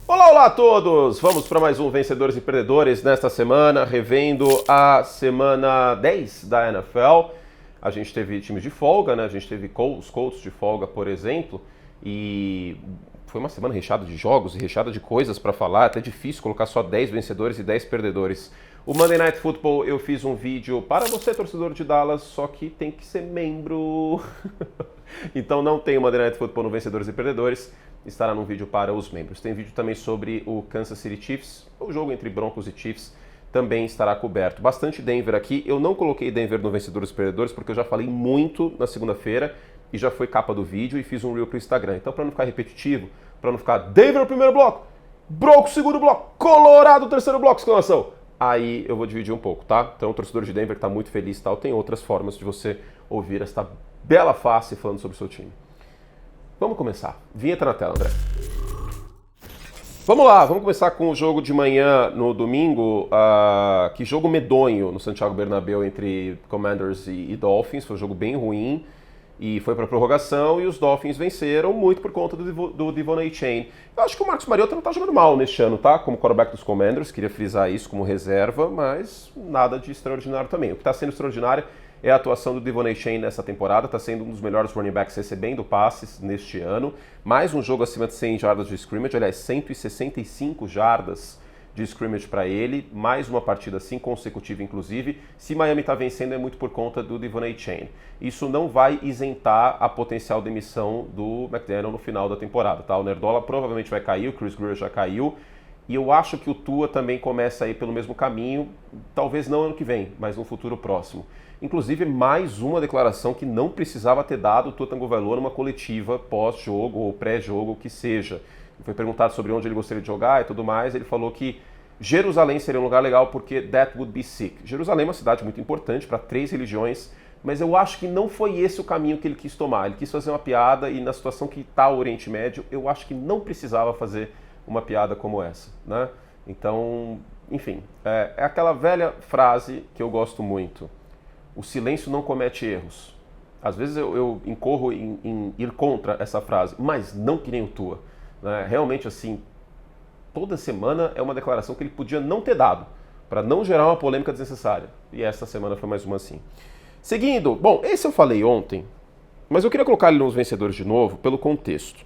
Olá, olá a todos! Vamos para mais um Vencedores e Perdedores nesta semana, revendo a semana 10 da NFL. A gente teve times de folga, né? A gente teve os Colts de folga, por exemplo, e foi uma semana recheada de jogos e recheada de coisas para falar, até difícil colocar só 10 vencedores e 10 perdedores. O Monday Night Football eu fiz um vídeo para você, torcedor de Dallas, só que tem que ser membro. Então não tem o Monday Night Football no Vencedores e Perdedores, estará num vídeo para os membros. Tem vídeo também sobre o Kansas City Chiefs, o jogo entre Broncos e Chiefs também estará coberto. Bastante Denver aqui, eu não coloquei Denver no Vencedores e Perdedores porque eu já falei muito na segunda-feira e já foi capa do vídeo e fiz um reel pro Instagram. Então para não ficar repetitivo, para não ficar Denver primeiro bloco, Broncos segundo bloco, Colorado terceiro bloco, exclamação. Aí eu vou dividir um pouco, tá? Então o torcedor de Denver está muito feliz e tal, tem outras formas de você ouvir esta bela face falando sobre o seu time. Vamos começar. Vinheta na tela, André. Vamos lá, vamos começar com o jogo de manhã no domingo. Que jogo medonho no Santiago Bernabéu entre Commanders e Dolphins. Foi um jogo bem ruim e foi para prorrogação e os Dolphins venceram muito por conta do De'Von Achane. Eu acho que o Marcus Mariota não tá jogando mal neste ano, tá? Como quarterback dos Commanders, queria frisar isso como reserva, mas nada de extraordinário também. O que está sendo extraordinário é a atuação do De'Von Achane nessa temporada, está sendo um dos melhores running backs recebendo passes neste ano. Mais um jogo acima de 100 jardas de scrimmage, aliás, 165 jardas de scrimmage para ele, mais uma partida assim consecutiva inclusive. Se Miami está vencendo é muito por conta do De'Von Achane. Isso não vai isentar a potencial demissão do McDaniel no final da temporada, tá? O Nerdola provavelmente vai cair, o Chris Greer já caiu, e eu acho que o Tua também começa a ir pelo mesmo caminho, talvez não ano que vem, mas no futuro próximo. Inclusive, mais uma declaração que não precisava ter dado o Tua Tagovailoa numa coletiva pós-jogo ou pré-jogo, o que seja. Ele foi perguntado sobre onde ele gostaria de jogar e tudo mais, ele falou que Jerusalém seria um lugar legal porque that would be sick. Jerusalém é uma cidade muito importante para 3 religiões, mas eu acho que não foi esse o caminho que ele quis tomar. Ele quis fazer uma piada e na situação que está o Oriente Médio, eu acho que não precisava fazer uma piada como essa, né? Então, enfim, é aquela velha frase que eu gosto muito. O silêncio não comete erros. Às vezes eu incorro em ir contra essa frase, mas não que nem o Tua, né? Realmente, assim, toda semana é uma declaração que ele podia não ter dado, para não gerar uma polêmica desnecessária. E esta semana foi mais uma assim. Seguindo, bom, esse eu falei ontem, mas eu queria colocar ele nos vencedores de novo pelo contexto.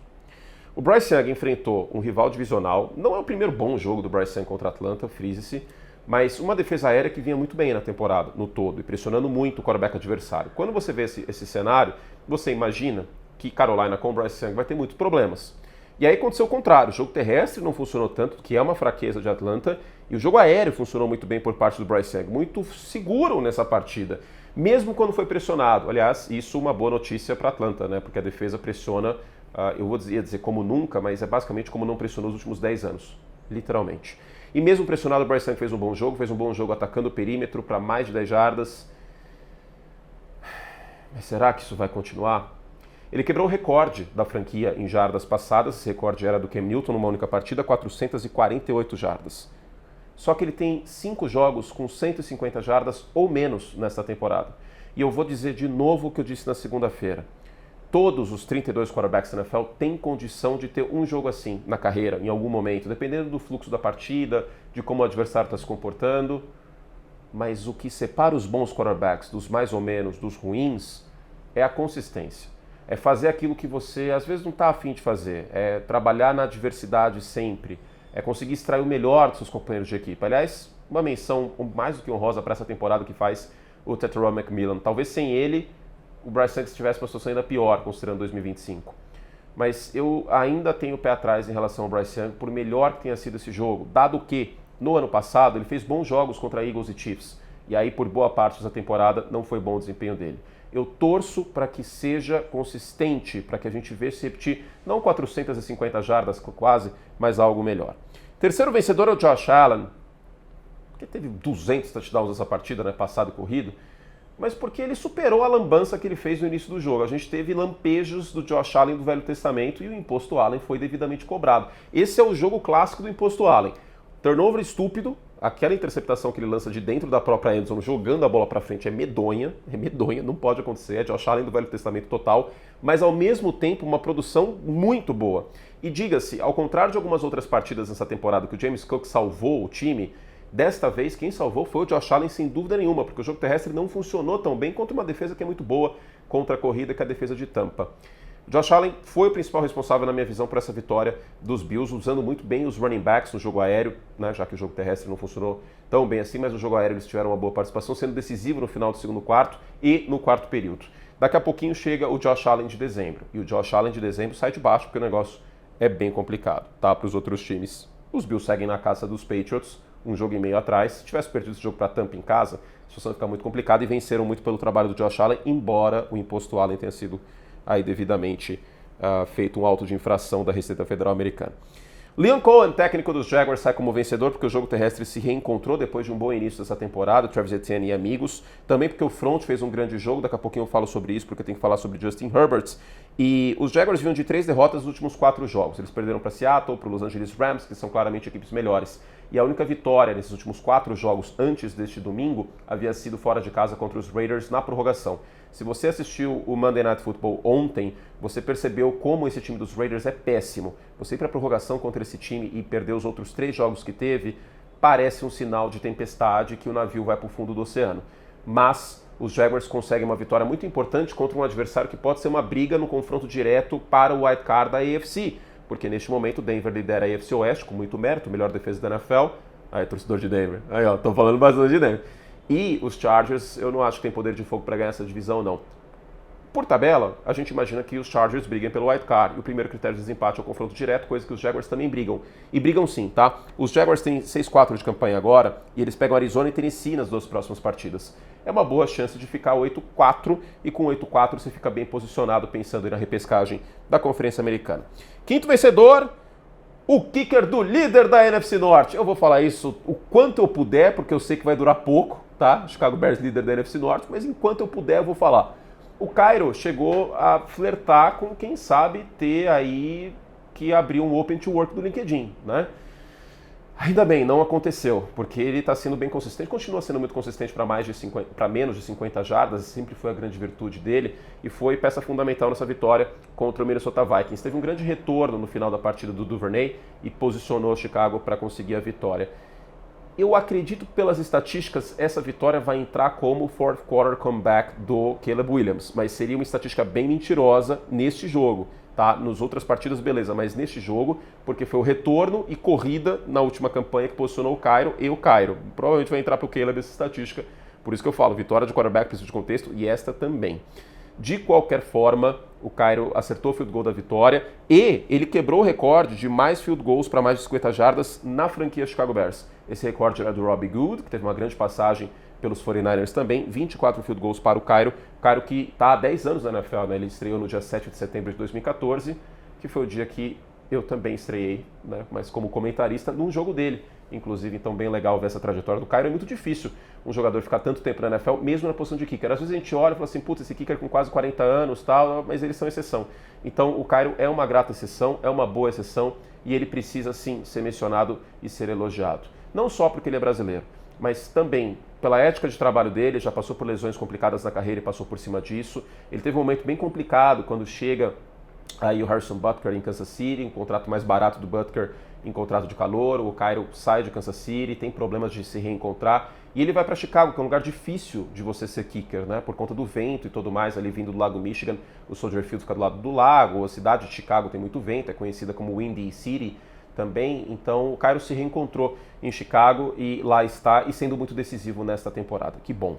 O Bryce Young enfrentou um rival divisional, não é o primeiro bom jogo do Bryce Young contra a Atlanta, frise-se, mas uma defesa aérea que vinha muito bem na temporada, no todo, e pressionando muito o quarterback adversário. Quando você vê esse cenário, você imagina que Carolina com o Bryce Young vai ter muitos problemas. E aí aconteceu o contrário, o jogo terrestre não funcionou tanto, que é uma fraqueza de Atlanta, e o jogo aéreo funcionou muito bem por parte do Bryce Young, muito seguro nessa partida, mesmo quando foi pressionado. Aliás, isso é uma boa notícia para Atlanta, né? Porque a defesa pressiona, eu ia dizer como nunca, mas é basicamente como não pressionou nos últimos 10 anos, literalmente. E mesmo pressionado, o Bryce Young fez um bom jogo atacando o perímetro para mais de 10 jardas. Mas será que isso vai continuar? Ele quebrou o recorde da franquia em jardas passadas, esse recorde era do Cam Newton numa única partida, 448 jardas. Só que ele tem 5 jogos com 150 jardas ou menos nesta temporada. E eu vou dizer de novo o que eu disse na segunda-feira. Todos os 32 quarterbacks da NFL têm condição de ter um jogo assim na carreira, em algum momento, dependendo do fluxo da partida, de como o adversário está se comportando. Mas o que separa os bons quarterbacks dos mais ou menos, dos ruins, é a consistência. É fazer aquilo que você às vezes não está afim de fazer, é trabalhar na adversidade sempre, é conseguir extrair o melhor dos seus companheiros de equipe. Aliás, uma menção mais do que honrosa para essa temporada que faz o Tetairoa McMillan. Talvez sem ele, o Bryce Young estivesse uma situação ainda pior, considerando 2025. Mas eu ainda tenho o pé atrás em relação ao Bryce Young, por melhor que tenha sido esse jogo, dado que, no ano passado, ele fez bons jogos contra Eagles e Chiefs, e aí, por boa parte da temporada, não foi bom o desempenho dele. Eu torço para que seja consistente, para que a gente veja se repetir, não 450 jardas quase, mas algo melhor. Terceiro vencedor é o Josh Allen, que teve 200 touchdowns nessa partida, né, passado e corrido, mas porque ele superou a lambança que ele fez no início do jogo. A gente teve lampejos do Josh Allen do Velho Testamento e o imposto Allen foi devidamente cobrado. Esse é o jogo clássico do imposto Allen. Turnover estúpido, aquela interceptação que ele lança de dentro da própria endzone, jogando a bola para frente, é medonha, não pode acontecer, é Josh Allen do Velho Testamento total, mas ao mesmo tempo uma produção muito boa. E diga-se, ao contrário de algumas outras partidas nessa temporada que o James Cook salvou o time, desta vez quem salvou foi o Josh Allen sem dúvida nenhuma, porque o jogo terrestre não funcionou tão bem contra uma defesa que é muito boa contra a corrida, que é a defesa de Tampa. Josh Allen foi o principal responsável, na minha visão, por essa vitória dos Bills, usando muito bem os running backs no jogo aéreo, né, já que o jogo terrestre não funcionou tão bem assim, mas no jogo aéreo eles tiveram uma boa participação, sendo decisivo no final do segundo quarto e no quarto período. Daqui a pouquinho chega o Josh Allen de dezembro, e o Josh Allen de dezembro sai de baixo, porque o negócio é bem complicado, tá, para os outros times. Os Bills seguem na caça dos Patriots, um jogo e meio atrás. Se tivesse perdido esse jogo para Tampa em casa, a situação ia ficar muito complicada, e venceram muito pelo trabalho do Josh Allen, embora o imposto Allen tenha sido aí devidamente feito um auto de infração da Receita Federal Americana. Liam Cohen, técnico dos Jaguars, sai como vencedor porque o jogo terrestre se reencontrou depois de um bom início dessa temporada, Travis Etienne e amigos, também porque o front fez um grande jogo, daqui a pouquinho eu falo sobre isso, porque eu tenho que falar sobre Justin Herbert, e os Jaguars vinham de 3 derrotas nos últimos 4 jogos, eles perderam para Seattle, para os Los Angeles Rams, que são claramente equipes melhores, e a única vitória nesses últimos 4 jogos antes deste domingo havia sido fora de casa contra os Raiders na prorrogação. Se você assistiu o Monday Night Football ontem, você percebeu como esse time dos Raiders é péssimo. Você ir para a prorrogação contra esse time e perder os outros 3 jogos que teve, parece um sinal de tempestade que o navio vai para o fundo do oceano. Mas os Jaguars conseguem uma vitória muito importante contra um adversário que pode ser uma briga no confronto direto para o wild card da AFC, porque neste momento o Denver lidera a AFC Oeste com muito mérito, melhor defesa da NFL. Aí, torcedor de Denver. Aí, ó, tô falando bastante de Denver. E os Chargers, eu não acho que tem poder de fogo para ganhar essa divisão, não. Por tabela, a gente imagina que os Chargers briguem pelo wild card, e o primeiro critério de desempate é o confronto direto, coisa que os Jaguars também brigam. E brigam sim, tá? Os Jaguars têm 6-4 de campanha agora, e eles pegam Arizona e Tennessee nas 2 próximas partidas. É uma boa chance de ficar 8-4, e com 8-4 você fica bem posicionado pensando na repescagem da Conferência Americana. Quinto vencedor, o kicker do líder da NFC Norte. Eu vou falar isso o quanto eu puder, porque eu sei que vai durar pouco, tá? Chicago Bears líder da NFC Norte, mas enquanto eu puder eu vou falar. O Cairo chegou a flertar com, quem sabe, ter aí que abrir um Open to Work do LinkedIn, né? Ainda bem, não aconteceu, porque ele está sendo bem consistente, continua sendo muito consistente para menos de 50 jardas, sempre foi a grande virtude dele, e foi peça fundamental nessa vitória contra o Minnesota Vikings. Teve um grande retorno no final da partida do Duvernay e posicionou Chicago para conseguir a vitória. Eu acredito que pelas estatísticas, essa vitória vai entrar como fourth quarter comeback do Caleb Williams, mas seria uma estatística bem mentirosa neste jogo, tá? Nos outras partidas, beleza, mas neste jogo, porque foi o retorno e corrida na última campanha que posicionou o Cairo e o Cairo. Provavelmente vai entrar para o Caleb essa estatística, por isso que eu falo, vitória de quarterback, precisa de contexto, e esta também. De qualquer forma, o Cairo acertou o field goal da vitória e ele quebrou o recorde de mais field goals para mais de 50 jardas na franquia Chicago Bears. Esse recorde era do Robbie Gould, que teve uma grande passagem pelos 49ers também, 24 field goals para o Cairo. O Cairo que está há 10 anos na NFL, né? Ele estreou no dia 7 de setembro de 2014, que foi o dia que eu também estreiei, né? Mas como comentarista, num jogo dele. Inclusive, então, bem legal ver essa trajetória do Cairo. É muito difícil um jogador ficar tanto tempo na NFL, mesmo na posição de kicker. Às vezes a gente olha e fala assim, putz, esse kicker com quase 40 anos, tal, mas eles são exceção. Então, o Cairo é uma grata exceção, é uma boa exceção, e ele precisa, sim, ser mencionado e ser elogiado. Não só porque ele é brasileiro, mas também pela ética de trabalho dele, já passou por lesões complicadas na carreira e passou por cima disso. Ele teve um momento bem complicado quando chega aí o Harrison Butker em Kansas City, um contrato mais barato do Butker em contrato de calor, o Cairo sai de Kansas City, tem problemas de se reencontrar, e ele vai para Chicago, que é um lugar difícil de você ser kicker, né, por conta do vento e tudo mais, ali vindo do Lago Michigan, o Soldier Field fica do lado do lago, a cidade de Chicago tem muito vento, é conhecida como Windy City também, então o Cairo se reencontrou em Chicago e lá está, e sendo muito decisivo nesta temporada, que bom.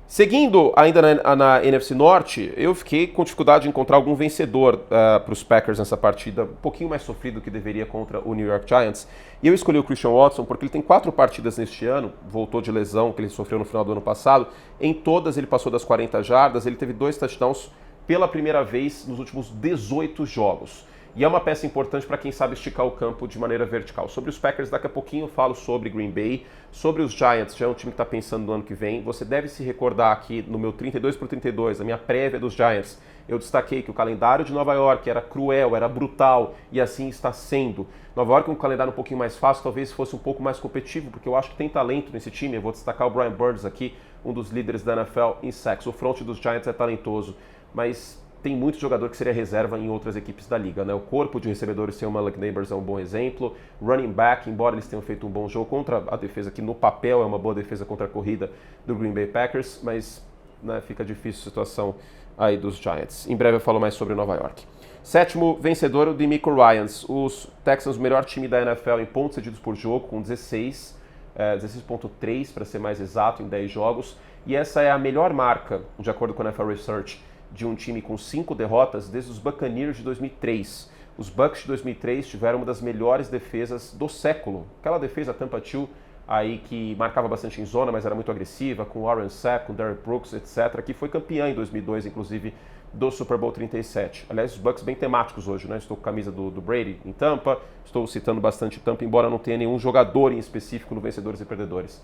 Seguindo ainda na NFC Norte, eu fiquei com dificuldade de encontrar algum vencedor para os Packers nessa partida, um pouquinho mais sofrido do que deveria contra o New York Giants. E eu escolhi o Christian Watson porque ele tem 4 partidas neste ano, voltou de lesão que ele sofreu no final do ano passado. Em todas ele passou das 40 jardas, ele teve 2 touchdowns pela primeira vez nos últimos 18 jogos. E é uma peça importante para quem sabe esticar o campo de maneira vertical. Sobre os Packers, daqui a pouquinho eu falo sobre Green Bay. Sobre os Giants, já é um time que está pensando no ano que vem. Você deve se recordar aqui no meu 32/32, a minha prévia dos Giants. Eu destaquei que o calendário de Nova York era cruel, era brutal, e assim está sendo. Nova York, um calendário um pouquinho mais fácil, talvez fosse um pouco mais competitivo, porque eu acho que tem talento nesse time. Eu vou destacar o Brian Burns aqui, um dos líderes da NFL em sacks. O front dos Giants é talentoso, mas tem muito jogador que seria reserva em outras equipes da liga, né? O corpo de recebedores sem o Malik Neighbors é um bom exemplo. Running back, embora eles tenham feito um bom jogo contra a defesa, que no papel é uma boa defesa contra a corrida do Green Bay Packers, mas né, fica difícil a situação aí dos Giants. Em breve eu falo mais sobre Nova York. Sétimo vencedor, o DeMeco Ryans. Os Texans, o melhor time da NFL em pontos cedidos por jogo, com 16.3 para ser mais exato, em 10 jogos. E essa é a melhor marca, de acordo com a NFL Research, de um time com 5 derrotas desde os Buccaneers de 2003. Os Bucs de 2003 tiveram uma das melhores defesas do século. Aquela defesa Tampa 2 aí que marcava bastante em zona, mas era muito agressiva, com Warren Sapp, com Derrick Brooks, etc., que foi campeã em 2002, inclusive, do Super Bowl 37. Aliás, os Bucs bem temáticos hoje, né? Estou com a camisa do Brady em Tampa, estou citando bastante Tampa, embora não tenha nenhum jogador em específico no Vencedores e Perdedores.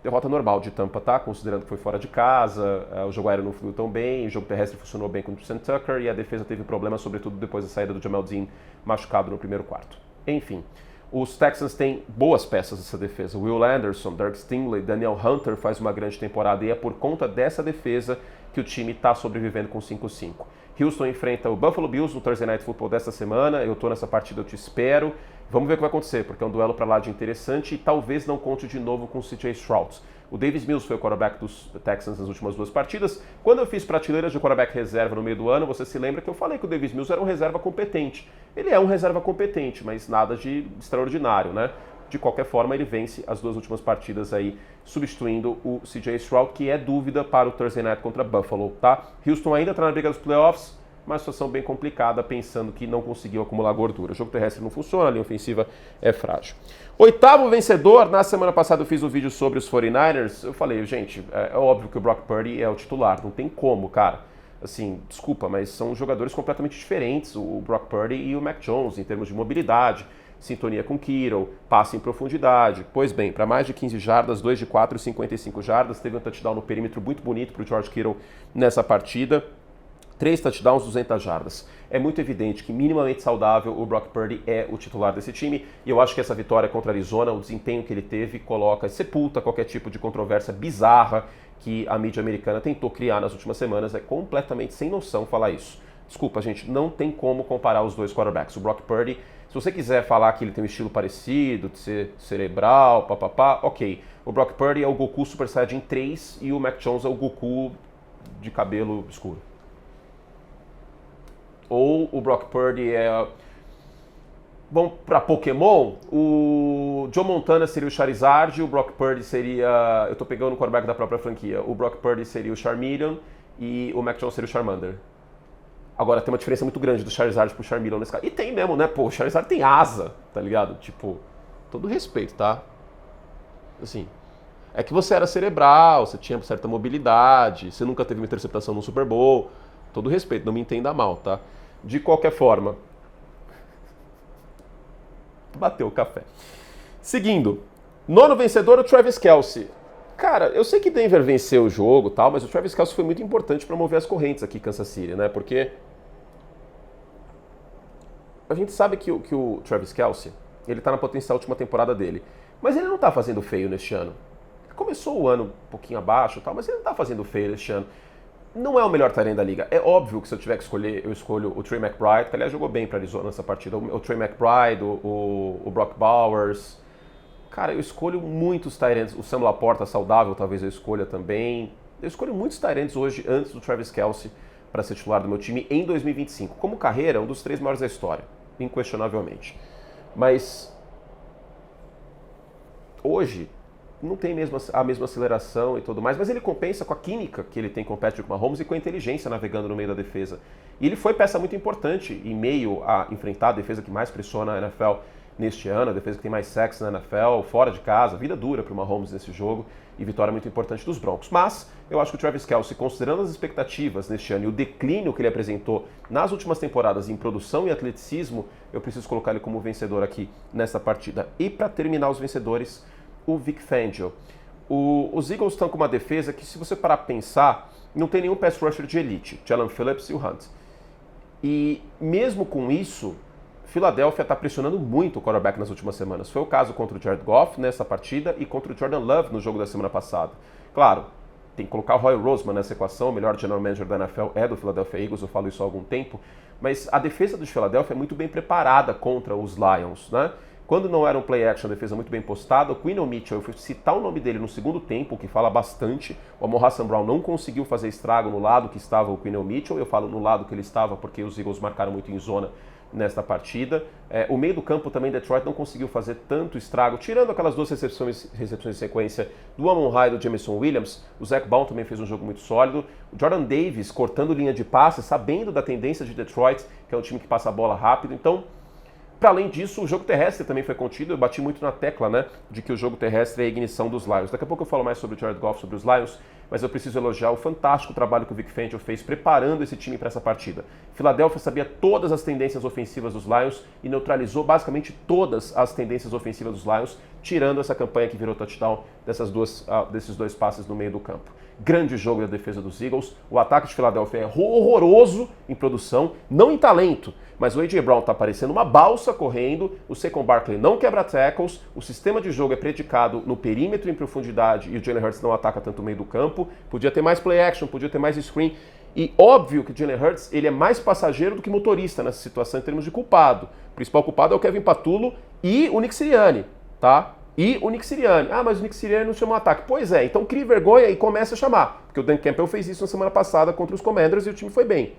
Derrota normal de Tampa, tá? Considerando que foi fora de casa, o jogo aéreo não fluiu tão bem, o jogo terrestre funcionou bem com o Sam Tucker e a defesa teve problemas, sobretudo depois da saída do Jamel Dean machucado no primeiro quarto. Enfim, os Texans têm boas peças nessa defesa. Will Anderson, Derek Stingley, Daniel Hunter faz uma grande temporada e é por conta dessa defesa que o time está sobrevivendo com 5-5. Houston enfrenta o Buffalo Bills no Thursday Night Football desta semana. Eu estou nessa partida, eu te espero. Vamos ver o que vai acontecer, porque é um duelo para lá de interessante e talvez não conte de novo com o CJ Stroud. O Davis Mills foi o quarterback dos Texans nas últimas 2 partidas. Quando eu fiz prateleiras de quarterback reserva no meio do ano, você se lembra que eu falei que o Davis Mills era um reserva competente. Ele é um reserva competente, mas nada de extraordinário, né? De qualquer forma, ele vence as 2 últimas partidas aí, substituindo o CJ Stroud, que é dúvida para o Thursday Night contra Buffalo, tá? Houston ainda está na briga dos playoffs, uma situação bem complicada, pensando que não conseguiu acumular gordura. O jogo terrestre não funciona, a linha ofensiva é frágil. 8º vencedor, na semana passada eu fiz um vídeo sobre os 49ers, eu falei, gente, é óbvio que o Brock Purdy é o titular, não tem como, cara. Assim, desculpa, mas são jogadores completamente diferentes, o Brock Purdy e o Mac Jones, em termos de mobilidade, sintonia com Kittle, passe em profundidade. Pois bem, para mais de 15 jardas, 2 de 4 e 55 jardas, teve um touchdown no perímetro muito bonito para o George Kittle nessa partida. 3 touchdowns, 200 jardas. É muito evidente que minimamente saudável o Brock Purdy é o titular desse time e eu acho que essa vitória contra a Arizona, o desempenho que ele teve, sepulta qualquer tipo de controvérsia bizarra que a mídia americana tentou criar nas últimas semanas. É completamente sem noção falar isso. Desculpa, gente, não tem como comparar os 2 quarterbacks. O Brock Purdy, se você quiser falar que ele tem um estilo parecido, de ser cerebral, papapá, ok. O Brock Purdy é o Goku Super Saiyajin 3 e o Mac Jones é o Goku de cabelo escuro. Ou o Brock Purdy é... Bom, para Pokémon, o Joe Montana seria o Charizard, o Brock Purdy seria... Eu tô pegando o quarterback da própria franquia. O Brock Purdy seria o Charmeleon e o Mac Jones seria o Charmander. Agora tem uma diferença muito grande do Charizard pro Charmeleon nesse caso. E tem mesmo, né? Pô, o Charizard tem asa, tá ligado? Tipo, todo respeito, tá? Assim, é que você era cerebral, você tinha certa mobilidade, você nunca teve uma interceptação no Super Bowl. Todo respeito, não me entenda mal, tá? De qualquer forma, bateu o café. Seguindo, 9º vencedor, o Travis Kelce. Cara, eu sei que Denver venceu o jogo e tal, mas o Travis Kelce foi muito importante para mover as correntes aqui em Kansas City, né? Porque a gente sabe que o Travis Kelce, ele tá na potencial última temporada dele, mas ele não tá fazendo feio neste ano. Ele começou o ano um pouquinho abaixo e tal, mas ele não tá fazendo feio neste ano. Não é o melhor tight end da liga. É óbvio que se eu tiver que escolher, eu escolho o Trey McBride, que aliás jogou bem para Arizona nessa partida. O Trey McBride, o Brock Bowers. Cara, eu escolho muitos tight ends. O Sam Laporta saudável talvez eu escolha também. Eu escolho muitos tight ends hoje antes do Travis Kelce para ser titular do meu time em 2025. Como carreira, é um dos 3 maiores da história, inquestionavelmente. Mas hoje não tem a mesma aceleração e tudo mais, mas ele compensa com a química que ele tem com o Patrick Mahomes e com a inteligência navegando no meio da defesa. E ele foi peça muito importante em meio a enfrentar a defesa que mais pressiona a NFL neste ano, a defesa que tem mais sacks na NFL, fora de casa, vida dura para o Mahomes nesse jogo e vitória muito importante dos Broncos. Mas eu acho que o Travis Kelce, considerando as expectativas neste ano e o declínio que ele apresentou nas últimas temporadas em produção e atleticismo, eu preciso colocar ele como vencedor aqui nessa partida. E para terminar os vencedores, o Vic Fangio. Os Eagles estão com uma defesa que, se você parar para pensar, não tem nenhum pass rusher de elite, Jalen Phillips e o Hunt. E mesmo com isso, Philadelphia está pressionando muito o quarterback nas últimas semanas. Foi o caso contra o Jared Goff nessa partida e contra o Jordan Love no jogo da semana passada. Claro, tem que colocar o Roy Roseman nessa equação, o melhor general manager da NFL é do Philadelphia Eagles, eu falo isso há algum tempo, mas a defesa do Philadelphia é muito bem preparada contra os Lions, né? Quando não era um play action, a defesa muito bem postada, o Quinn Mitchell, eu fui citar o nome dele no segundo tempo, que fala bastante. O Amon-Ra St. Brown não conseguiu fazer estrago no lado que estava o Quinn Mitchell, eu falo no lado que ele estava porque os Eagles marcaram muito em zona nesta partida. O meio do campo também, Detroit não conseguiu fazer tanto estrago, tirando aquelas duas recepções em sequência do Amon-Ra e do Jameson Williams. O Zach Baum também fez um jogo muito sólido. O Jordan Davis cortando linha de passe, sabendo da tendência de Detroit, que é um time que passa a bola rápido. Então, para além disso, o jogo terrestre também foi contido. Eu bati muito na tecla, né, de que o jogo terrestre é a ignição dos Lions. Daqui a pouco eu falo mais sobre o Jared Goff, sobre os Lions, mas eu preciso elogiar o fantástico trabalho que o Vic Fangio fez preparando esse time para essa partida. Philadelphia sabia todas as tendências ofensivas dos Lions e neutralizou basicamente todas as tendências ofensivas dos Lions, tirando essa campanha que virou touchdown desses dois passes no meio do campo. Grande jogo da defesa dos Eagles. O ataque de Philadelphia é horroroso em produção, não em talento, mas o A.J. Brown está parecendo uma balsa correndo, o Saquon Barkley não quebra tackles, o sistema de jogo é predicado no perímetro em profundidade e o Jalen Hurts não ataca tanto o meio do campo. Podia ter mais play action, podia ter mais screen. E óbvio que o Jalen Hurts ele é mais passageiro do que motorista nessa situação em termos de culpado. O principal culpado é o Kevin Patullo e o Nick Sirianni, tá? Ah, mas o Nick Sirianni não chamou ataque. Pois é, então crie vergonha e comece a chamar. Porque o Dan Campbell fez isso na semana passada contra os Commanders e o time foi bem.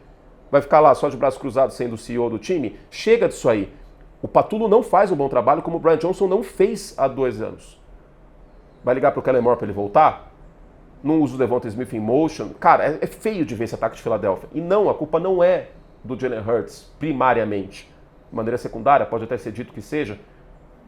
Vai ficar lá só de braços cruzados sendo o CEO do time? Chega disso aí. O Patullo não faz um bom trabalho como o Brian Johnson não fez há 2 anos. Vai ligar pro Kellen Moore para ele voltar? Não usa o Devonta Smith em motion? Cara, é feio de ver esse ataque de Philadelphia. E não, a culpa não é do Jalen Hurts, primariamente. De maneira secundária, pode até ser dito que seja,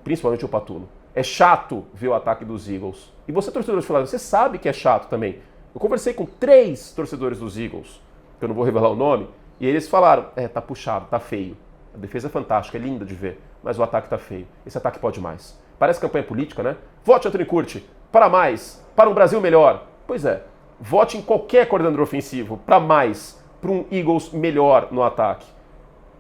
principalmente o Patullo. É chato ver o ataque dos Eagles. E você, torcedor de Philadelphia, você sabe que é chato também. Eu conversei com 3 torcedores dos Eagles, que eu não vou revelar o nome, e eles falaram, tá puxado, tá feio. A defesa é fantástica, é linda de ver, mas o ataque tá feio. Esse ataque pode mais. Parece campanha política, né? Vote Anthony Curti, para mais, para um Brasil melhor. Pois é, vote em qualquer coordenador ofensivo, para mais, para um Eagles melhor no ataque.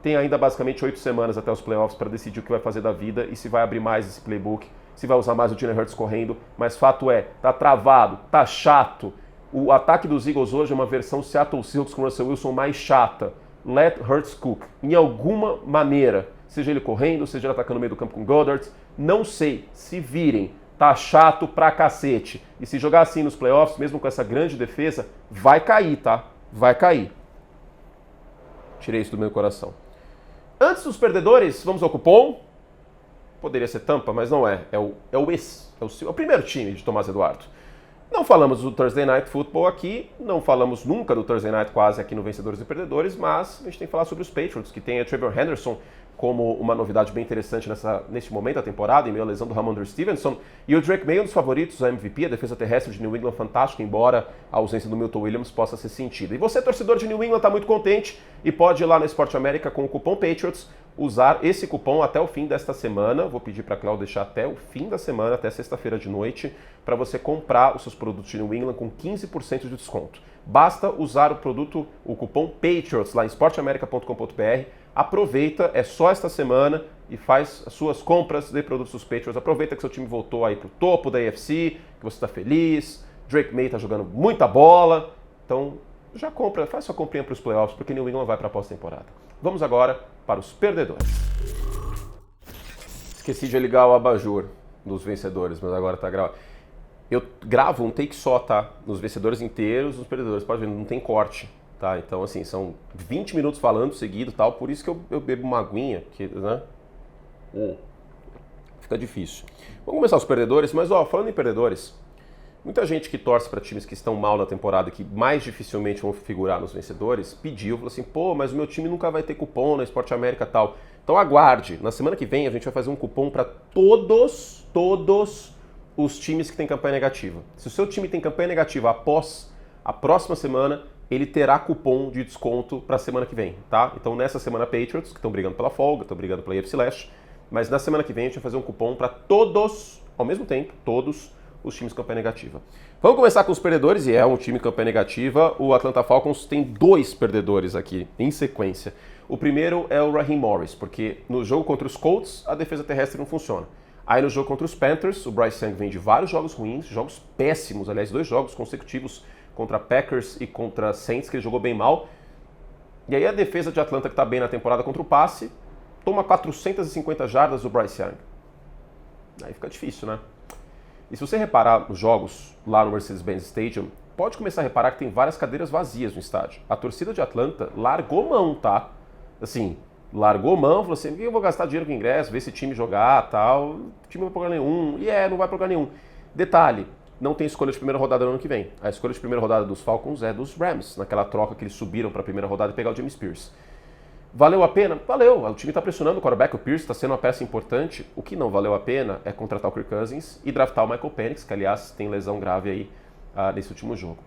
Tem ainda basicamente 8 semanas até os playoffs para decidir o que vai fazer da vida e se vai abrir mais esse playbook, se vai usar mais o Jalen Hurts correndo, mas fato é, tá travado, tá chato. O ataque dos Eagles hoje é uma versão Seattle Seahawks com Russell Wilson mais chata. Let Hurts cook. Em alguma maneira, seja ele correndo, seja ele atacando no meio do campo com Goddard, não sei, se virem. Tá chato pra cacete. E se jogar assim nos playoffs, mesmo com essa grande defesa, vai cair, tá? Vai cair. Tirei isso do meu coração. Antes dos perdedores, vamos ao cupom. Poderia ser Tampa, mas não é. É o primeiro time de Tomás Eduardo. Não falamos do Thursday Night Football aqui, não falamos nunca do Thursday Night quase aqui no Vencedores e Perdedores, mas a gente tem que falar sobre os Patriots, que tem a Trevor Henderson como uma novidade bem interessante neste momento da temporada, em meio à lesão do Ramondre Stevenson, e o Drake May, um dos favoritos a MVP, a defesa terrestre de New England fantástica, embora a ausência do Milton Williams possa ser sentida. E você, torcedor de New England, está muito contente e pode ir lá na Esporte América com o cupom Patriots, usar esse cupom até o fim desta semana. Vou pedir para a Cláudia deixar até o fim da semana, até sexta-feira de noite, para você comprar os seus produtos de New England com 15% de desconto. Basta usar o cupom Patriots lá em esporteamerica.com.br. Aproveita, é só esta semana e faz as suas compras de produtos dos Patriots. Aproveita que seu time voltou aí pro topo da AFC, que você está feliz, Drake May está jogando muita bola, então já compra, faz sua comprinha para os playoffs, porque New England vai para a pós-temporada. Vamos agora para os perdedores. Esqueci de ligar o abajur dos vencedores, mas agora está gravado. Eu gravo um take só, tá? Nos vencedores inteiros, nos perdedores. Pode ver, não tem corte, tá? Então, assim, são 20 minutos falando seguido e tal, por isso que eu bebo uma aguinha, que, né? Fica difícil. Vamos começar os perdedores, mas, falando em perdedores, muita gente que torce para times que estão mal na temporada, que mais dificilmente vão figurar nos vencedores, falou assim, mas o meu time nunca vai ter cupom na Esporte América e tal. Então aguarde, na semana que vem a gente vai fazer um cupom para todos os times que têm campanha negativa. Se o seu time tem campanha negativa após a próxima semana, ele terá cupom de desconto para a semana que vem, tá? Então nessa semana Patriots, que estão brigando pela folga, estão brigando pela AFC Leste, mas na semana que vem a gente vai fazer um cupom para todos, ao mesmo tempo, todos os times campanha negativa. Vamos começar com os perdedores, e é um time campanha negativa. O Atlanta Falcons tem 2 perdedores aqui, em sequência. O primeiro é o Raheem Morris, porque no jogo contra os Colts, a defesa terrestre não funciona. Aí no jogo contra os Panthers, o Bryce Young vem de vários jogos ruins, jogos péssimos, aliás, 2 jogos consecutivos contra Packers e contra Saints, que ele jogou bem mal. E aí a defesa de Atlanta, que está bem na temporada contra o passe, toma 450 jardas do Bryce Young. Aí fica difícil, né? E se você reparar nos jogos lá no Mercedes-Benz Stadium, pode começar a reparar que tem várias cadeiras vazias no estádio. A torcida de Atlanta largou mão, tá? Assim, largou mão, falou assim, por que eu vou gastar dinheiro com ingresso, ver esse time jogar, tal, o time não vai pra lugar nenhum, não vai pra lugar nenhum. Detalhe, não tem escolha de primeira rodada no ano que vem. A escolha de primeira rodada dos Falcons é dos Rams, naquela troca que eles subiram pra primeira rodada e pegar o James Pierce. Valeu a pena? Valeu, o time está pressionando o quarterback, o Pierce está sendo uma peça importante. O que não valeu a pena é contratar o Kirk Cousins e draftar o Michael Penix, que aliás tem lesão grave aí nesse último jogo.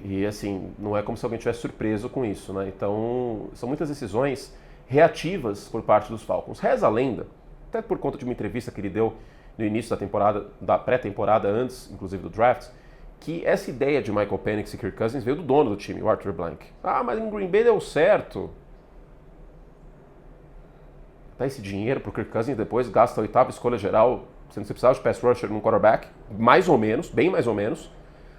E assim, não é como se alguém tivesse surpreso com isso, né? Então, são muitas decisões reativas por parte dos Falcons. Reza a lenda, até por conta de uma entrevista que ele deu no início da temporada, da pré-temporada, antes, inclusive, do draft, que essa ideia de Michael Penix e Kirk Cousins veio do dono do time, o Arthur Blank. Ah, mas em Green Bay deu certo. Dá esse dinheiro pro Kirk Cousins e depois gasta a 8ª escolha geral, sendo que você precisava de pass rusher num quarterback, mais ou menos, bem mais ou menos.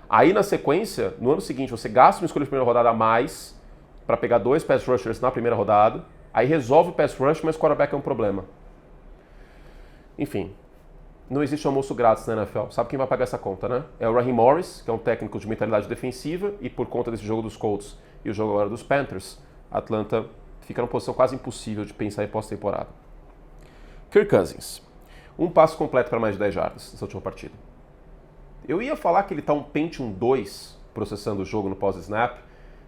Aí, na sequência, no ano seguinte, você gasta uma escolha de primeira rodada a mais para pegar 2 pass rushers na primeira rodada, aí resolve o pass rush, mas o quarterback é um problema. Enfim, não existe almoço grátis na NFL. Sabe quem vai pagar essa conta, né? É o Raheem Morris, que é um técnico de mentalidade defensiva, e por conta desse jogo dos Colts e o jogo agora dos Panthers, a Atlanta fica numa posição quase impossível de pensar em pós-temporada. Kirk Cousins. Um passo completo para mais de 10 jardas nessa última partida. Eu ia falar que ele está um Pentium 2 processando o jogo no pós-snap,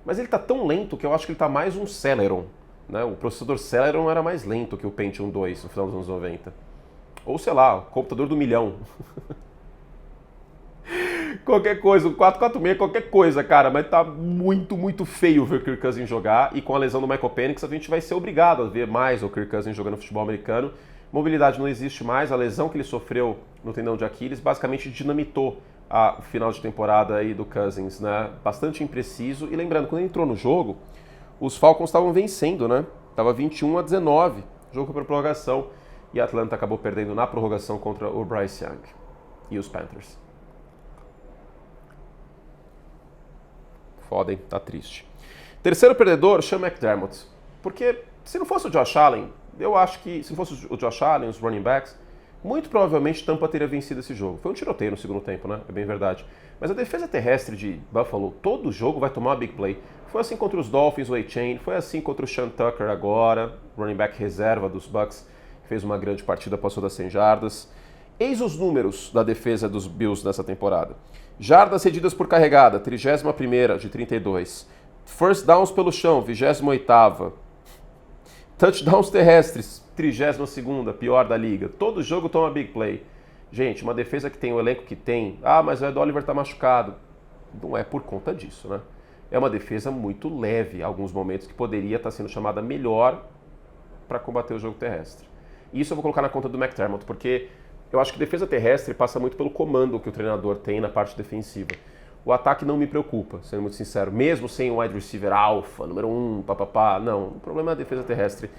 mas ele está tão lento que eu acho que ele está mais um Celeron. Né? O processador Celeron era mais lento que o Pentium 2 no final dos anos 90. Ou sei lá, o computador do milhão. Qualquer coisa, um 446, qualquer coisa, cara. Mas tá muito, muito feio ver o Kirk Cousins jogar. E com a lesão do Michael Penix, a gente vai ser obrigado a ver mais o Kirk Cousins jogando futebol americano. Mobilidade não existe mais. A lesão que ele sofreu no tendão de Aquiles basicamente dinamitou o final de temporada aí do Cousins, né? Bastante impreciso. E lembrando, quando ele entrou no jogo, os Falcons estavam vencendo, né? Tava 21-19, jogo para prorrogação. E a Atlanta acabou perdendo na prorrogação contra o Bryce Young e os Panthers. Foda, hein? Tá triste. Terceiro perdedor, Sean McDermott. Porque se não fosse o Josh Allen, eu acho que se não fosse o Josh Allen, os running backs, muito provavelmente Tampa teria vencido esse jogo. Foi um tiroteio no segundo tempo, né? É bem verdade. Mas a defesa terrestre de Buffalo, todo jogo vai tomar uma big play. Foi assim contra os Dolphins, o A-Chain. Foi assim contra o Sean Tucker agora, running back reserva dos Bucks. Fez uma grande partida, passou das 100 jardas. Eis os números da defesa dos Bills nessa temporada. Jardas cedidas por carregada, 31ª de 32. First downs pelo chão, 28ª. Touchdowns terrestres, 32ª, pior da liga. Todo jogo toma big play. Gente, uma defesa que tem o elenco que tem. Ah, mas o Ed Oliver tá machucado. Não é por conta disso, né? É uma defesa muito leve em alguns momentos que poderia estar sendo chamada melhor para combater o jogo terrestre. E isso eu vou colocar na conta do McDermott, porque eu acho que defesa terrestre passa muito pelo comando que o treinador tem na parte defensiva. O ataque não me preocupa, sendo muito sincero. Mesmo sem um wide receiver alfa, número 1, papapá, não. O problema é a defesa terrestre.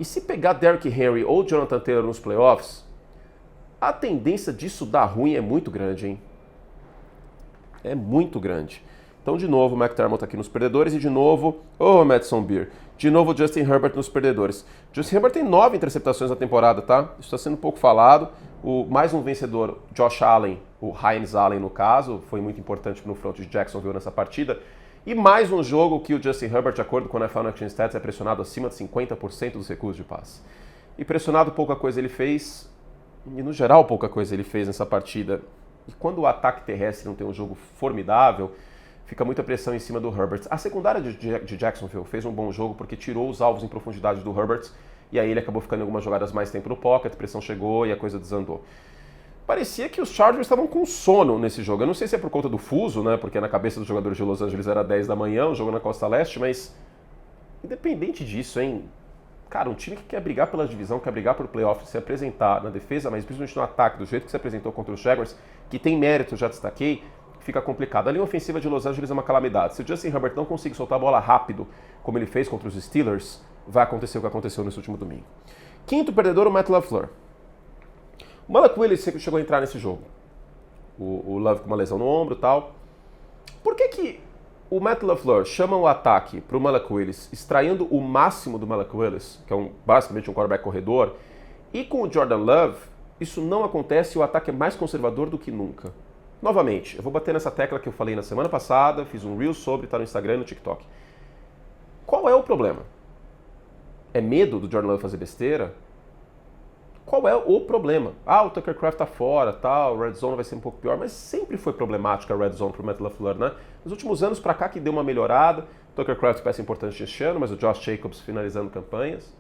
E se pegar Derrick Henry ou Jonathan Taylor nos playoffs, a tendência disso dar ruim é muito grande, hein? É muito grande. Então, de novo, o McDermott aqui nos perdedores e de novo, Madison Beer. De novo, o Justin Herbert nos perdedores. Justin Herbert tem 9 interceptações na temporada, tá? Isso está sendo um pouco falado. Mais um vencedor, Josh Allen, o Hines Allen no caso, foi muito importante no front de Jacksonville nessa partida. E mais um jogo que o Justin Herbert, de acordo com o NFL Action Stats, é pressionado acima de 50% dos recursos de passe. E pressionado, pouca coisa ele fez, e no geral pouca coisa ele fez nessa partida. E quando o ataque terrestre não tem um jogo formidável, fica muita pressão em cima do Herbert. A secundária de Jacksonville fez um bom jogo porque tirou os alvos em profundidade do Herbert e aí ele acabou ficando em algumas jogadas mais tempo no pocket, a pressão chegou e a coisa desandou. Parecia que os Chargers estavam com sono nesse jogo. Eu não sei se é por conta do fuso, né? Porque na cabeça dos jogadores de Los Angeles era 10 da manhã, o jogo na Costa Leste, mas independente disso, hein? Cara, um time que quer brigar pela divisão, quer brigar por playoff, se apresentar na defesa, mas principalmente no ataque, do jeito que se apresentou contra os Jaguars, que tem mérito, já destaquei, fica complicado. A linha ofensiva de Los Angeles é uma calamidade. Se o Justin Herbert não conseguir soltar a bola rápido, como ele fez contra os Steelers, vai acontecer o que aconteceu nesse último domingo. Quinto perdedor, o Matt LaFleur. O Malik Willis sempre chegou a entrar nesse jogo. O Love com uma lesão no ombro e tal. Por que o Matt LaFleur chama o ataque para o Malik Willis, extraindo o máximo do Malik Willis, que é basicamente um quarterback corredor, e com o Jordan Love, isso não acontece e o ataque é mais conservador do que nunca? Novamente, eu vou bater nessa tecla que eu falei na semana passada, fiz um reel sobre, tá no Instagram e no TikTok. Qual é o problema? É medo do Jordan Love fazer besteira? Qual é o problema? O Tucker Kraft tá fora, tal, Red Zone vai ser um pouco pior, mas sempre foi problemática a Red Zone pro Matt LaFleur, né? Nos últimos anos pra cá que deu uma melhorada, Tucker Kraft peça importante este ano, mas o Josh Jacobs finalizando campanhas.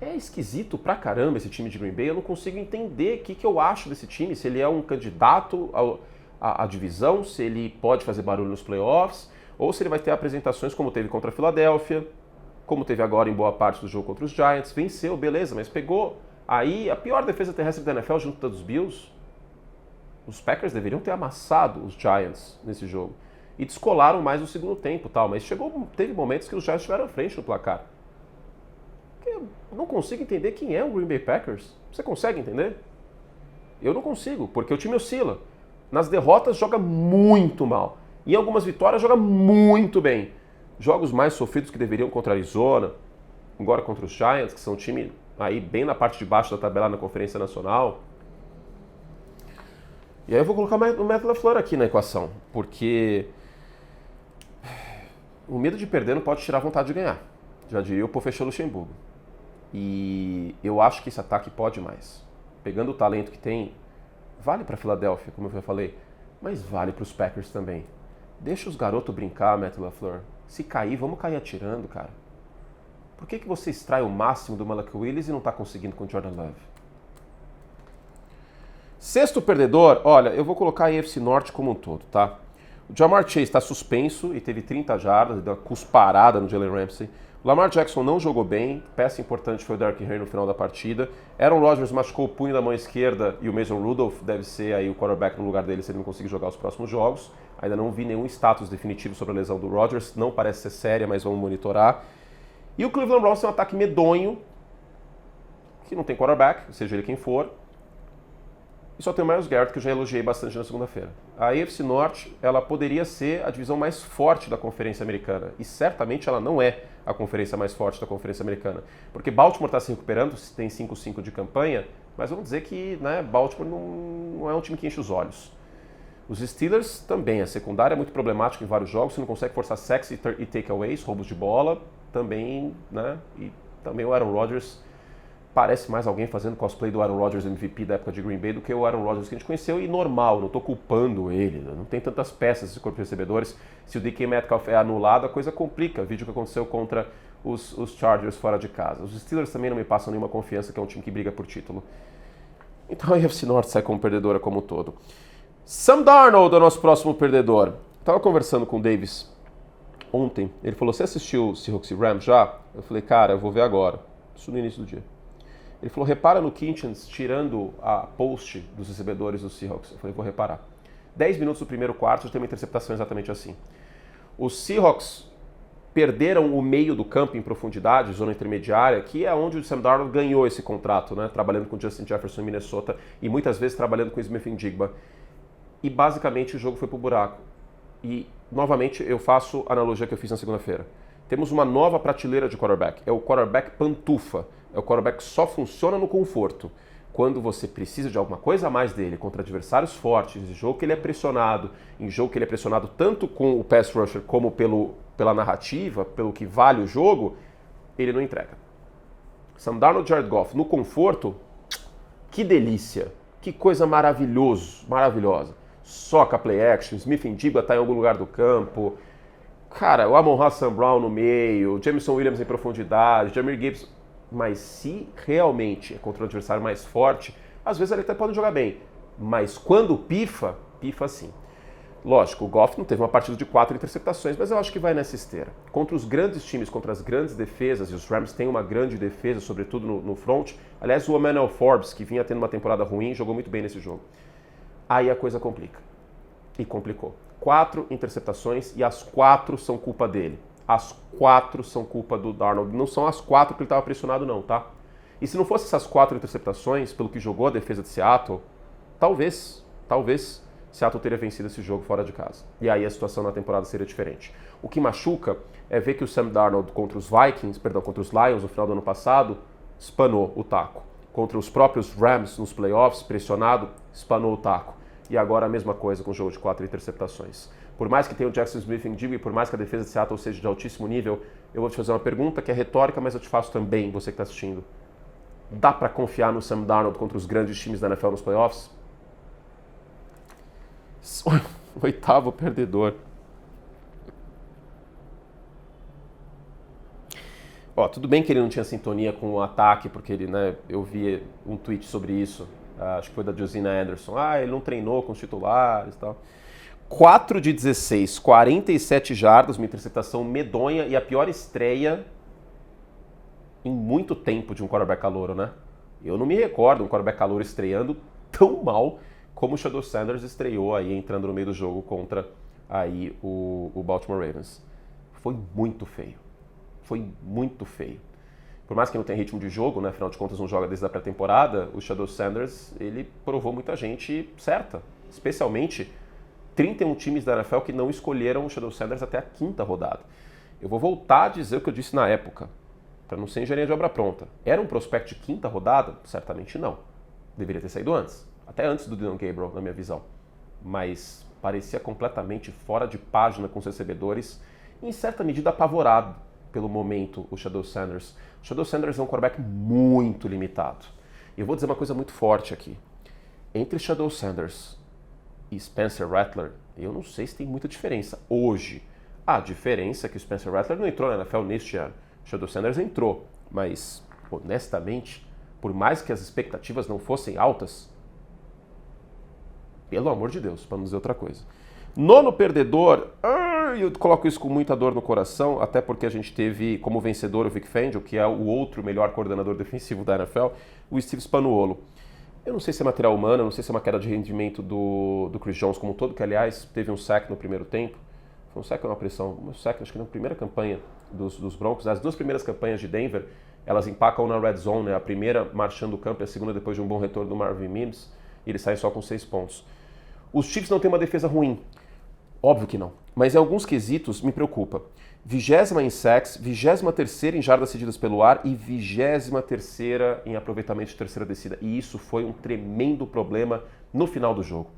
É esquisito pra caramba esse time de Green Bay, eu não consigo entender o que eu acho desse time, se ele é um candidato à divisão, se ele pode fazer barulho nos playoffs, ou se ele vai ter apresentações como teve contra a Filadélfia, como teve agora em boa parte do jogo contra os Giants, venceu, beleza, mas pegou aí a pior defesa terrestre da NFL junto da dos Bills. Os Packers deveriam ter amassado os Giants nesse jogo. E descolaram mais no segundo tempo, tal, mas teve momentos que os Giants estiveram à frente no placar. Eu não consigo entender quem é o Green Bay Packers. Você consegue entender? Eu não consigo, porque o time oscila. Nas derrotas joga muito mal. Em algumas vitórias joga muito bem. Jogos mais sofridos que deveriam contra a Arizona, agora contra os Giants, que são um time aí bem na parte de baixo da tabela na Conferência Nacional. E aí eu vou colocar o Matt LaFleur aqui na equação, porque o medo de perder não pode tirar a vontade de ganhar. Já diria o professor Luxemburgo. E eu acho que esse ataque pode mais. Pegando o talento que tem, vale para a Filadélfia, como eu já falei, mas vale para os Packers também. Deixa os garotos brincar, Matt LaFleur. Se cair, vamos cair atirando, cara. Por que você extrai o máximo do Malik Willis e não está conseguindo com o Jordan Love? Sexto perdedor, olha, eu vou colocar a AFC Norte como um todo, tá? O Ja'Marr Chase está suspenso e teve 30 jardas, deu uma cusparada no Jalen Ramsey. O Lamar Jackson não jogou bem, peça importante foi o Derrick Henry no final da partida. Aaron Rodgers machucou o punho da mão esquerda e o Mason Rudolph deve ser aí o quarterback no lugar dele se ele não conseguir jogar os próximos jogos. Ainda não vi nenhum status definitivo sobre a lesão do Rodgers, não parece ser séria, mas vamos monitorar. E o Cleveland Browns tem um ataque medonho, que não tem quarterback, seja ele quem for. E só tem o Myles Garrett, que eu já elogiei bastante na segunda-feira. A AFC Norte, ela poderia ser a divisão mais forte da Conferência Americana. E certamente ela não é a conferência mais forte da Conferência Americana. Porque Baltimore está se recuperando, tem 5-5 de campanha, mas vamos dizer que Baltimore não é um time que enche os olhos. Os Steelers também, a secundária é muito problemática em vários jogos, você não consegue forçar sacks e takeaways, roubos de bola, também, e também o Aaron Rodgers parece mais alguém fazendo cosplay do Aaron Rodgers MVP da época de Green Bay do que o Aaron Rodgers que a gente conheceu, e normal, não estou culpando ele, não tem tantas peças esse corpo de recebedores. Se o DK Metcalf é anulado, a coisa complica, vídeo que aconteceu contra os Chargers fora de casa. Os Steelers também não me passam nenhuma confiança que é um time que briga por título. Então a AFC Norte sai como perdedora como um todo. Sam Darnold é o nosso próximo perdedor. Estava conversando com o Davis ontem, ele falou, você assistiu o Seahawks e Rams já? Eu falei, cara, eu vou ver agora, isso no início do dia. Ele falou, repara no Kitchens tirando a post dos recebedores do Seahawks. Eu falei, vou reparar. 10 minutos do primeiro quarto, já tem uma interceptação exatamente assim. Os Seahawks perderam o meio do campo em profundidade, zona intermediária, que é onde o Sam Darnold ganhou esse contrato, trabalhando com Justin Jefferson em Minnesota e muitas vezes trabalhando com Smith-Njigba. E basicamente o jogo foi pro buraco. E, novamente, eu faço a analogia que eu fiz na segunda-feira. Temos uma nova prateleira de quarterback. É o quarterback pantufa. É o quarterback que só funciona no conforto. Quando você precisa de alguma coisa a mais dele, contra adversários fortes, em jogo que ele é pressionado, em jogo que ele é pressionado tanto com o pass rusher como pela narrativa, pelo que vale o jogo, ele não entrega. Sam Darnold, Jared Goff, no conforto, que delícia, que coisa maravilhosa. Soca play action, Smith-Njigba está em algum lugar do campo, cara, o Amon-Ra St. Brown no meio, Jameson Williams em profundidade, Jahmyr Gibbs. Mas se realmente é contra um adversário mais forte, às vezes ele até pode jogar bem. Mas quando pifa sim. Lógico, o Goff não teve uma partida de 4 interceptações, mas eu acho que vai nessa esteira. Contra os grandes times, contra as grandes defesas, e os Rams têm uma grande defesa, sobretudo no front. Aliás, o Emmanuel Forbes, que vinha tendo uma temporada ruim, jogou muito bem nesse jogo. Aí a coisa complica. E complicou. 4 interceptações e as 4 são culpa dele. As 4 são culpa do Darnold. Não são as 4 que ele estava pressionado não, tá? E se não fosse essas 4 interceptações, pelo que jogou a defesa de Seattle, talvez Seattle teria vencido esse jogo fora de casa. E aí a situação na temporada seria diferente. O que machuca é ver que o Sam Darnold contra os contra os Lions no final do ano passado, espanou o taco. Contra os próprios Rams nos playoffs, pressionado, espanou o taco. E agora a mesma coisa com o jogo de 4 interceptações. Por mais que tenha o Jackson Smith em Digby, por mais que a defesa de Seattle seja de altíssimo nível, eu vou te fazer uma pergunta que é retórica, mas eu te faço também, você que está assistindo. Dá para confiar no Sam Darnold contra os grandes times da NFL nos playoffs? Oitavo perdedor. Ó, tudo bem que ele não tinha sintonia com o ataque, porque ele, né, eu vi um tweet sobre isso, acho que foi da Josina Anderson. Ele não treinou com os titulares e tal. 4 de 16, 47 jardas, uma interceptação medonha e a pior estreia em muito tempo de um quarterback calouro, né? Eu não me recordo um quarterback calouro estreando tão mal como o Shedeur Sanders estreou aí, entrando no meio do jogo contra aí o Baltimore Ravens. Foi muito feio. Foi muito feio. Por mais que não tenha ritmo de jogo, né? Afinal de contas não joga desde a pré-temporada, o Shedeur Sanders, ele provou muita gente certa. Especialmente 31 times da NFL que não escolheram o Shedeur Sanders até a 5ª rodada. Eu vou voltar a dizer o que eu disse na época, para não ser engenharia de obra pronta. Era um prospect de 5ª rodada? Certamente não. Deveria ter saído antes. Até antes do Dylan Gabriel, na minha visão. Mas parecia completamente fora de página com os recebedores, e em certa medida apavorado pelo momento, o Shedeur Sanders. O Shedeur Sanders é um quarterback muito limitado. E eu vou dizer uma coisa muito forte aqui. Entre Shedeur Sanders e Spencer Rattler, eu não sei se tem muita diferença hoje. A diferença é que o Spencer Rattler não entrou na NFL neste ano. O Shedeur Sanders entrou, mas, honestamente, por mais que as expectativas não fossem altas, pelo amor de Deus, para não dizer outra coisa. Nono perdedor, eu coloco isso com muita dor no coração, até porque a gente teve como vencedor o Vic Fangio, que é o outro melhor coordenador defensivo da NFL, o Steve Spagnuolo. Eu não sei se é material humano, eu não sei se é uma queda de rendimento do Chris Jones como um todo, que aliás teve um sack no primeiro tempo. Foi um sack ou uma pressão? Um sack, acho que na primeira campanha dos Broncos. As 2 primeiras campanhas de Denver, elas empacam na red zone, né? A primeira marchando o campo e a segunda depois de um bom retorno do Marvin Mims, e eles saem só com 6 pontos. Os Chiefs não têm uma defesa ruim. Óbvio que não. Mas em alguns quesitos me preocupa. 20ª em sacks, 23ª em jardas cedidas pelo ar e 23ª em aproveitamento de terceira descida. E isso foi um tremendo problema no final do jogo.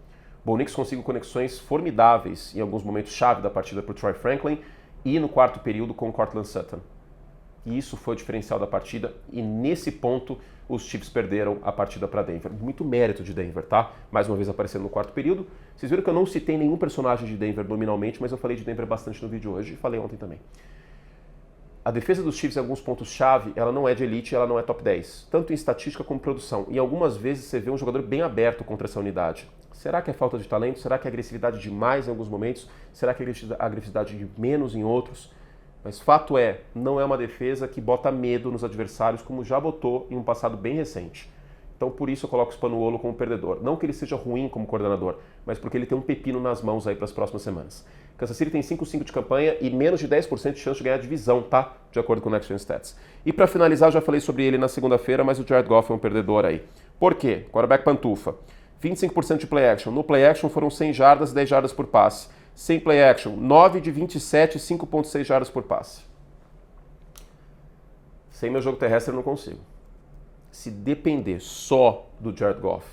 Bo Nix conseguiu conexões formidáveis em alguns momentos chave da partida para o Troy Franklin e no quarto período com o Courtland Sutton. E isso foi o diferencial da partida e nesse ponto os Chiefs perderam a partida para Denver. Muito mérito de Denver, tá? Mais uma vez aparecendo no quarto período. Vocês viram que eu não citei nenhum personagem de Denver nominalmente, mas eu falei de Denver bastante no vídeo hoje e falei ontem também. A defesa dos Chiefs em alguns pontos-chave, ela não é de elite, ela não é top 10. Tanto em estatística como em produção. E algumas vezes você vê um jogador bem aberto contra essa unidade. Será que é falta de talento? Será que é agressividade demais em alguns momentos? Será que é agressividade de menos em outros? Mas fato é, não é uma defesa que bota medo nos adversários, como já botou em um passado bem recente. Então por isso eu coloco o Spagnuolo como perdedor. Não que ele seja ruim como coordenador, mas porque ele tem um pepino nas mãos aí para as próximas semanas. Kansas City tem 5-5 de campanha e menos de 10% de chance de ganhar a divisão, tá? De acordo com o Next Gen Stats. E para finalizar, eu já falei sobre ele na segunda-feira, mas o Jared Goff é um perdedor aí. Por quê? Quarterback pantufa. 25% de play action. No play action foram 100 jardas, 10 jardas por passe. Sem play action, 9 de 27, 5.6 jardas por passe. Sem meu jogo terrestre eu não consigo. Se depender só do Jared Goff,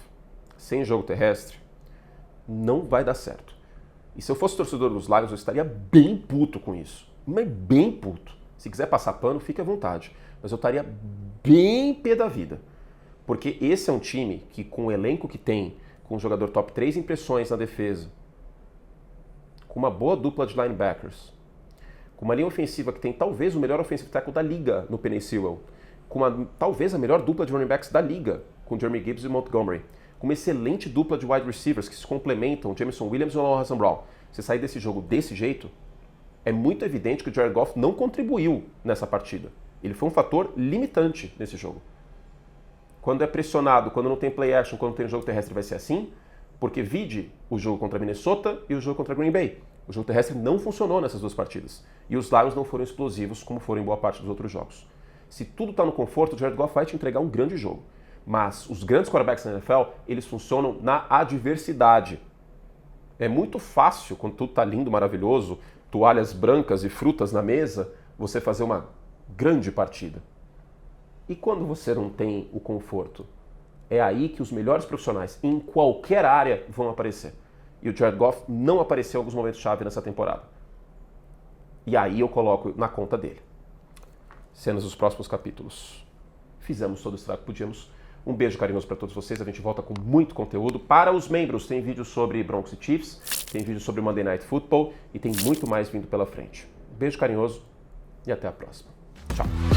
sem jogo terrestre, não vai dar certo. E se eu fosse torcedor dos Lions, eu estaria bem puto com isso. Mas bem puto. Se quiser passar pano, fique à vontade. Mas eu estaria bem pé da vida. Porque esse é um time que, com o elenco que tem, com um jogador top 3 impressões na defesa, com uma boa dupla de linebackers, com uma linha ofensiva que tem talvez o melhor offensive tackle da liga no Penei Sewell, com talvez a melhor dupla de running backs da liga, com Jeremy Gibbs e Montgomery, com uma excelente dupla de wide receivers que se complementam, Jameson Williams e Noah Hassan Brown. Você sair desse jogo desse jeito, é muito evidente que o Jared Goff não contribuiu nessa partida. Ele foi um fator limitante nesse jogo. Quando é pressionado, quando não tem play action, quando tem jogo terrestre vai ser assim, porque vide o jogo contra Minnesota e o jogo contra Green Bay. O jogo terrestre não funcionou nessas 2 partidas. E os Lions não foram explosivos como foram em boa parte dos outros jogos. Se tudo está no conforto, o Jared Goff vai te entregar um grande jogo. Mas os grandes quarterbacks na NFL, eles funcionam na adversidade. É muito fácil, quando tudo tá lindo, maravilhoso, toalhas brancas e frutas na mesa, você fazer uma grande partida. E quando você não tem o conforto? É aí que os melhores profissionais, em qualquer área, vão aparecer. E o Jared Goff não apareceu em alguns momentos-chave nessa temporada. E aí eu coloco na conta dele. Cenas dos próximos capítulos. Fizemos todo o estrago que podíamos. Um beijo carinhoso para todos vocês. A gente volta com muito conteúdo. Para os membros, tem vídeo sobre Broncos e Chiefs, tem vídeo sobre Monday Night Football e tem muito mais vindo pela frente. Beijo carinhoso e até a próxima. Tchau.